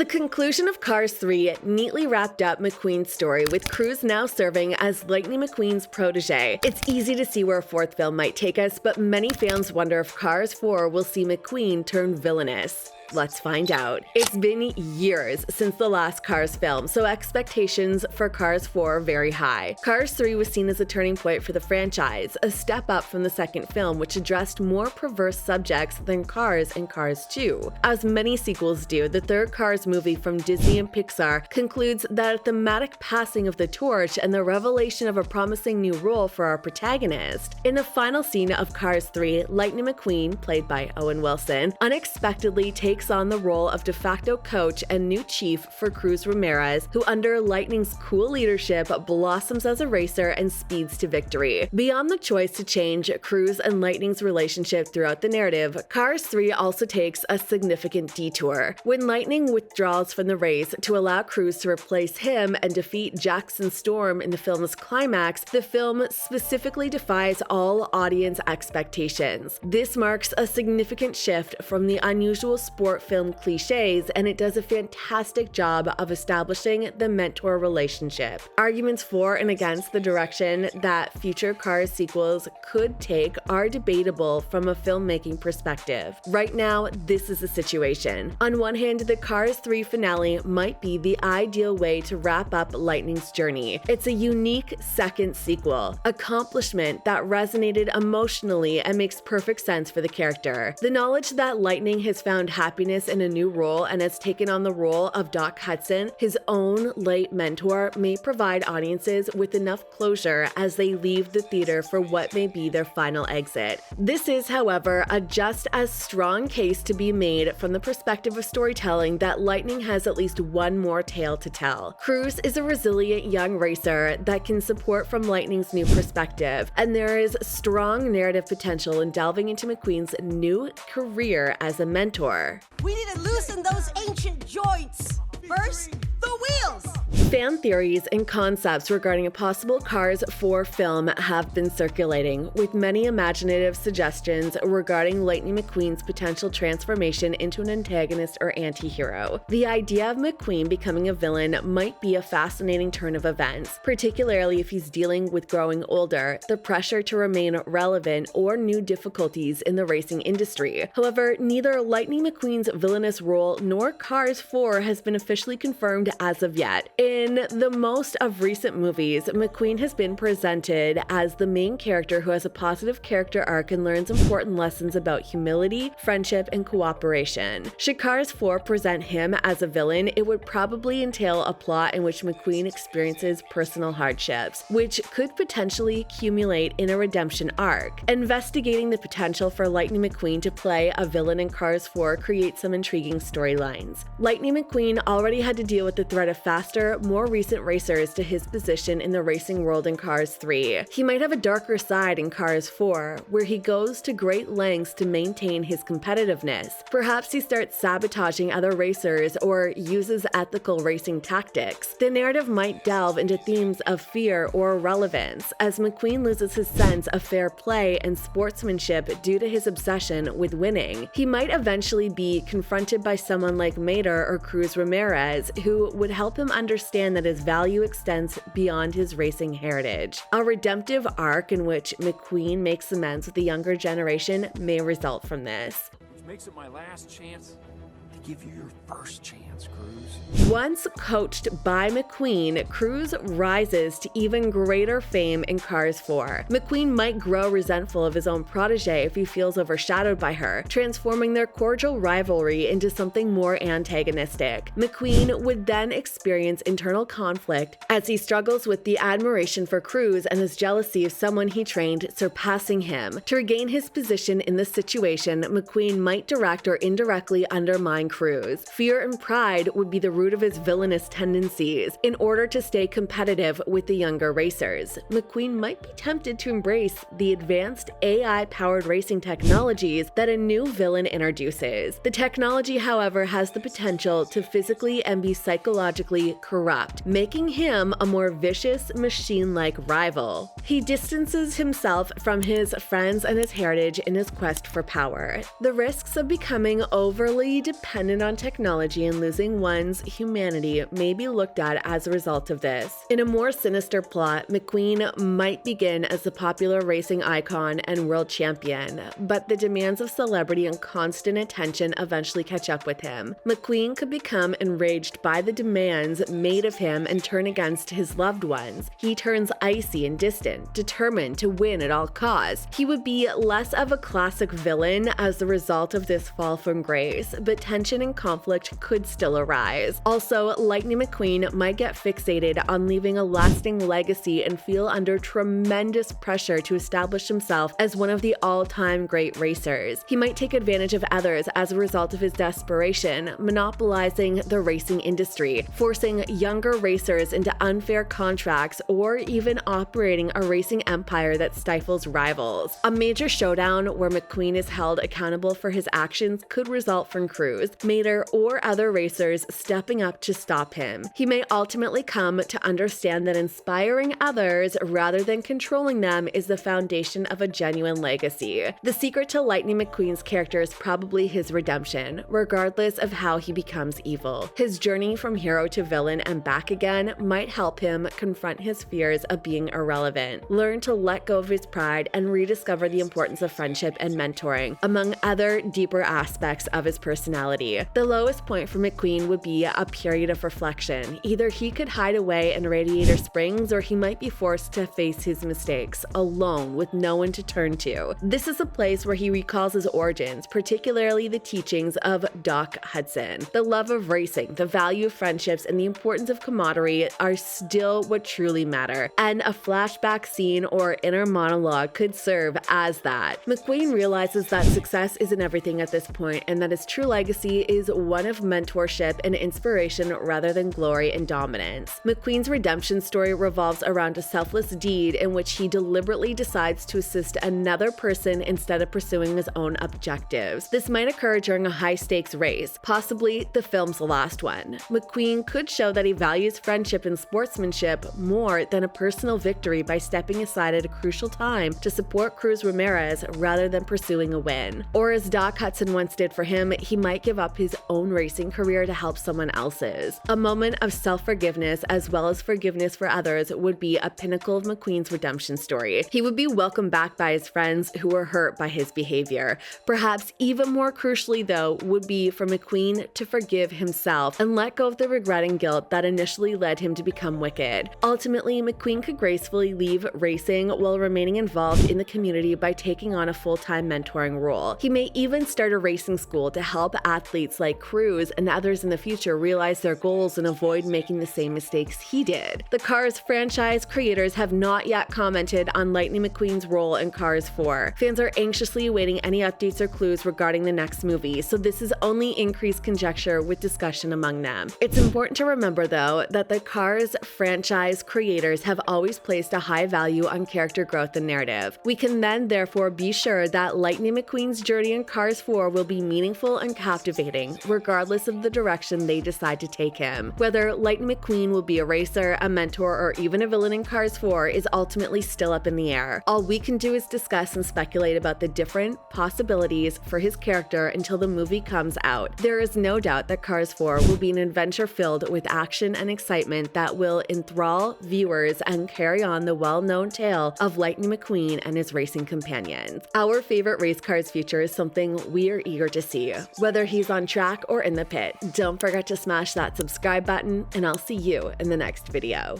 The conclusion of Cars 3 neatly wrapped up McQueen's story, with Cruz now serving as Lightning McQueen's protege. It's easy to see where a fourth film might take us, but many fans wonder if Cars 4 will see McQueen turn villainous. Let's find out. It's been years since the last Cars film, so expectations for Cars 4 are very high. Cars 3 was seen as a turning point for the franchise, a step up from the second film, which addressed more perverse subjects than Cars and Cars 2. As many sequels do, the third Cars movie from Disney and Pixar concludes that a thematic passing of the torch and the revelation of a promising new role for our protagonist. In the final scene of Cars 3, Lightning McQueen, played by Owen Wilson, unexpectedly takes on the role of de facto coach and new chief for Cruz Ramirez, who under Lightning's cool leadership blossoms as a racer and speeds to victory. Beyond the choice to change Cruz and Lightning's relationship throughout the narrative, Cars 3 also takes a significant detour. When Lightning withdraws from the race to allow Cruz to replace him and defeat Jackson Storm in the film's climax, the film specifically defies all audience expectations. This marks a significant shift from the unusual sport film cliches, and it does a fantastic job of establishing the mentor relationship. Arguments for and against the direction that future Cars sequels could take are debatable from a filmmaking perspective. Right now, this is the situation. On one hand, the Cars 3 finale might be the ideal way to wrap up Lightning's journey. It's a unique second sequel, accomplishment that resonated emotionally and makes perfect sense for the character. The knowledge that Lightning has found happiness in a new role and has taken on the role of Doc Hudson, his own late mentor, may provide audiences with enough closure as they leave the theater for what may be their final exit. This is, however, a just as strong case to be made from the perspective of storytelling that Lightning has at least one more tale to tell. Cruz is a resilient young racer that can support from Lightning's new perspective, and there is strong narrative potential in delving into McQueen's new career as a mentor. We need to loosen those ancient joints. First, the wheels! Fan theories and concepts regarding a possible Cars 4 film have been circulating, with many imaginative suggestions regarding Lightning McQueen's potential transformation into an antagonist or anti-hero. The idea of McQueen becoming a villain might be a fascinating turn of events, particularly if he's dealing with growing older, the pressure to remain relevant, or new difficulties in the racing industry. However, neither Lightning McQueen's villainous role nor Cars 4 has been officially confirmed as of yet. In the most of recent movies, McQueen has been presented as the main character who has a positive character arc and learns important lessons about humility, friendship, and cooperation. Should Cars 4 present him as a villain, it would probably entail a plot in which McQueen experiences personal hardships, which could potentially accumulate in a redemption arc. Investigating the potential for Lightning McQueen to play a villain in Cars 4 creates some intriguing storylines. Lightning McQueen already had to deal with the threat of faster, more recent racers to his position in the racing world in Cars 3. He might have a darker side in Cars 4, where he goes to great lengths to maintain his competitiveness. Perhaps he starts sabotaging other racers or uses ethical racing tactics. The narrative might delve into themes of fear or relevance, as McQueen loses his sense of fair play and sportsmanship due to his obsession with winning. He might eventually be confronted by someone like Mater or Cruz Ramirez, who would help him understand that his value extends beyond his racing heritage. A redemptive arc in which McQueen makes amends with the younger generation may result from this. Which makes it my last chance to give you your first chance, Cruz. Once coached by McQueen, Cruz rises to even greater fame in Cars 4. McQueen might grow resentful of his own protege if he feels overshadowed by her, transforming their cordial rivalry into something more antagonistic. McQueen would then experience internal conflict as he struggles with the admiration for Cruz and his jealousy of someone he trained surpassing him. To regain his position in this situation, McQueen might direct or indirectly undermine Cruz. Fear and pride would be the root of of his villainous tendencies in order to stay competitive with the younger racers. McQueen might be tempted to embrace the advanced AI-powered racing technologies that a new villain introduces. The technology, however, has the potential to physically and be psychologically corrupt, making him a more vicious, machine-like rival. He distances himself from his friends and his heritage in his quest for power. The risks of becoming overly dependent on technology and losing one's humanity may be looked at as a result of this. In a more sinister plot, McQueen might begin as the popular racing icon and world champion, but the demands of celebrity and constant attention eventually catch up with him. McQueen could become enraged by the demands made of him and turn against his loved ones. He turns icy and distant, determined to win at all costs. He would be less of a classic villain as a result of this fall from grace, but tension and conflict could still arise. Also, Lightning McQueen might get fixated on leaving a lasting legacy and feel under tremendous pressure to establish himself as one of the all-time great racers. He might take advantage of others as a result of his desperation, monopolizing the racing industry, forcing younger racers into unfair contracts, or even operating a racing empire that stifles rivals. A major showdown where McQueen is held accountable for his actions could result from Cruz, Mater, or other racers stepping up to stop him. He may ultimately come to understand that inspiring others rather than controlling them is the foundation of a genuine legacy. The secret to Lightning McQueen's character is probably his redemption, regardless of how he becomes evil. His journey from hero to villain and back again might help him confront his fears of being irrelevant, learn to let go of his pride, and rediscover the importance of friendship and mentoring, among other deeper aspects of his personality. The lowest point for McQueen would be a period of reflection. Either he could hide away in Radiator Springs, or he might be forced to face his mistakes alone with no one to turn to. This is a place where he recalls his origins, particularly the teachings of Doc Hudson. The love of racing, the value of friendships, and the importance of camaraderie are still what truly matter, and a flashback scene or inner monologue could serve as that. McQueen realizes that success isn't everything at this point, and that his true legacy is one of mentorship and inspiration rather than glory and dominance. McQueen's redemption story revolves around a selfless deed in which he deliberately decides to assist another person instead of pursuing his own objectives. This might occur during a high-stakes race, possibly the film's last one. McQueen could show that he values friendship and sportsmanship more than a personal victory by stepping aside at a crucial time to support Cruz Ramirez rather than pursuing a win. Or as Doc Hudson once did for him, he might give up his own racing career to help someone else's. A moment of self-forgiveness as well as forgiveness for others would be a pinnacle of McQueen's redemption story. He would be welcomed back by his friends who were hurt by his behavior. Perhaps even more crucially, though, would be for McQueen to forgive himself and let go of the regret and guilt that initially led him to become wicked. Ultimately, McQueen could gracefully leave racing while remaining involved in the community by taking on a full-time mentoring role. He may even start a racing school to help athletes like Cruz and others in the future realize their goals and avoid making the same mistakes he did. The Cars franchise creators have not yet commented on Lightning McQueen's role in Cars 4. Fans are anxiously awaiting any updates or clues regarding the next movie, so this is only increased conjecture with discussion among them. It's important to remember, though, that the Cars franchise creators have always placed a high value on character growth and narrative. We can then therefore be sure that Lightning McQueen's journey in Cars 4 will be meaningful and captivating, regardless of the direction they decide to take him. Whether Lightning McQueen will be a racer, a mentor, or even a villain in Cars 4 is ultimately still up in the air. All we can do is discuss and speculate about the different possibilities for his character until the movie comes out. There is no doubt that Cars 4 will be an adventure filled with action and excitement that will enthrall viewers and carry on the well-known tale of Lightning McQueen and his racing companions. Our favorite race car's future is something we are eager to see, whether he's on track or in the pit. Don't forget to smash that subscribe button, and I'll see you in the next video.